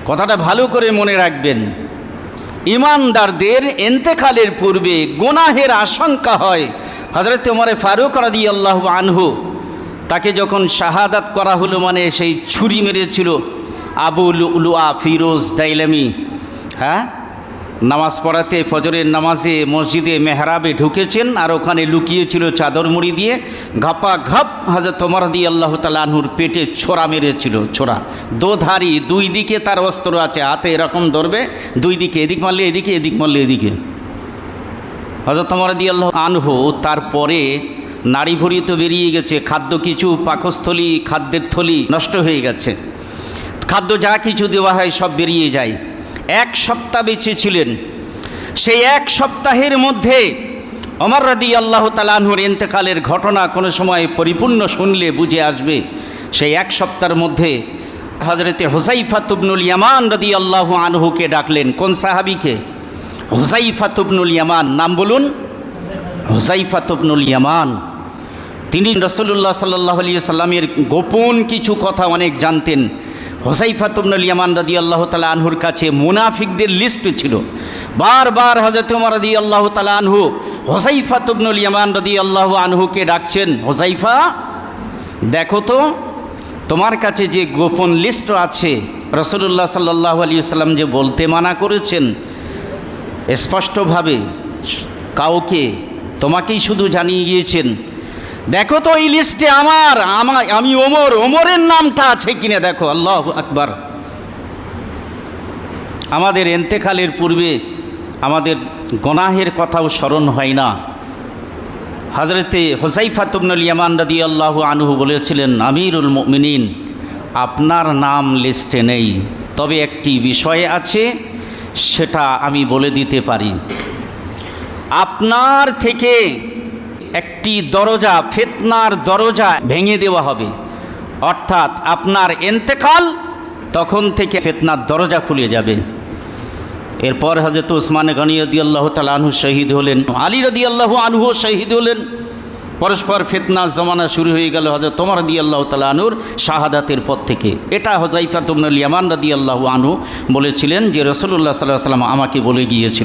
কথাটা ভালো করে মনে রাখবেন। ঈমানদারদের ইন্তেকালের পূর্বে গুনাহের আশঙ্কা হয়। হযরত ওমর ফারুক রাদিয়াল্লাহু আনহু, তাকে যখন শাহাদাত করা হলো, মানে সেই ছুরি মেরেছিল আবু লুলুয়া ফিরোজ দাইলামি, হ্যাঁ, নামাজ পড়াতে ফজরের নামাজে মসজিদে মেহরাবে ঢুকেছেন, আর ওখানে লুকিয়েছিল চাদর মুড়ি দিয়ে। ঘাপা ঘাপ হযরত ওমর রাদিয়াল্লাহু তাআলা আনহুর পেটে ছোরা মেরেছিল। ছোরা দোধারি, দুই দিকে তার অস্ত্র আছে, হাতে এরকম ধরবে, দুই দিকে, এদিক মারলে এদিকে, এদিক মারলে এদিকে। হযরত ওমর রাদিয়াল্লাহু আনহু তারপরে নাড়ি ভুঁড়ি তো বেরিয়ে গেছে, খাদ্য কিছু পাকস্থলী, খাদ্যের থলি নষ্ট হয়ে গেছে, খাদ্য যা কিছু দেওয়া হয় সব বেরিয়ে যায়। 1 সপ্তাহ বেঁচে ছিলেন। সেই 1 সপ্তাহের মধ্যে ওমর রাদিয়াল্লাহু তাআলা আনহুর ইন্তেকালের ঘটনা কোনো সময় পরিপূর্ণ শুনলে বুঝে আসবে। সেই 1 সপ্তাহের মধ্যে হযরতে হুযায়ফা ইবনুল ইয়ামান রাদিয়াল্লাহু আনহুকে ডাকলেন। কোন সাহাবীকে? হুযায়ফা ইবনুল ইয়ামান। নাম বলুন। হুযায়ফা ইবনুল ইয়ামান। তিনি রাসূলুল্লাহ সাল্লাল্লাহু আলাইহি সাল্লামের গোপন কিছু কথা অনেক জানতেন। হুযায়ফা ইবনুল ইয়ামান রাদিয়াল্লাহু তাআলা আনহুর কাছে মুনাফিকদের লিস্ট ছিল। বারবার হযরত ওমর রাদিয়াল্লাহু তাআলা আনহু হুযায়ফা ইবনুল ইয়ামান রাদিয়াল্লাহু আনহুকে ডাকছেন, হুযায়ফা দেখো তো, তোমার কাছে যে গোপন লিস্ট আছে, রাসূলুল্লাহ সাল্লাল্লাহু আলাইহি সাল্লাম যে বলতে মানা করেছেন স্পষ্টভাবে, কাউকে, তোমাকেই শুধু জানিয়ে গিয়েছেন, দেখো তো এই লিস্টে আমি ওমরের নামটা আছে কিনা দেখো। আল্লাহু আকবার। আমাদের ইন্তেকালের পূর্বে আমাদের গুনাহের কথাও স্মরণ হয় না। হযরতে হুযায়ফা ইবনুল ইয়ামান রাদিয়াল্লাহু আনহু বলেছিলেন, আমিরুল মুমিনিন, আপনার নাম লিস্টে নেই, তবে একটি বিষয় আছে, সেটা আমি বলে দিতে পারি। আপনার থেকে একটি দরজা, ফিতনার দরজা ভেঙে দেওয়া হবে, অর্থাৎ আপনার ইন্তেকাল, তখন থেকে ফিতনার দরজা খুলে যাবে। এরপর হযরত উসমান গনি রাদিয়াল্লাহু তাআলা আনহু শহীদ হলেন, আলী রাদিয়াল্লাহু আনহু শহীদ হলেন। পরস্পর ফিতনার জমানা শুরু হয়ে গেল হযরত ওমর রাদিয়াল্লাহু তাআলা আনহুর শাহাদাতের পর থেকে। এটা হুযায়ফা ইবনুল ইয়ামান রাদিয়াল্লাহু আনহু বলেছিলেন যে রাসূলুল্লাহ সাল্লাল্লাহু আলাইহি ওয়াসাল্লাম আমাকে বলে গিয়েছিলেন।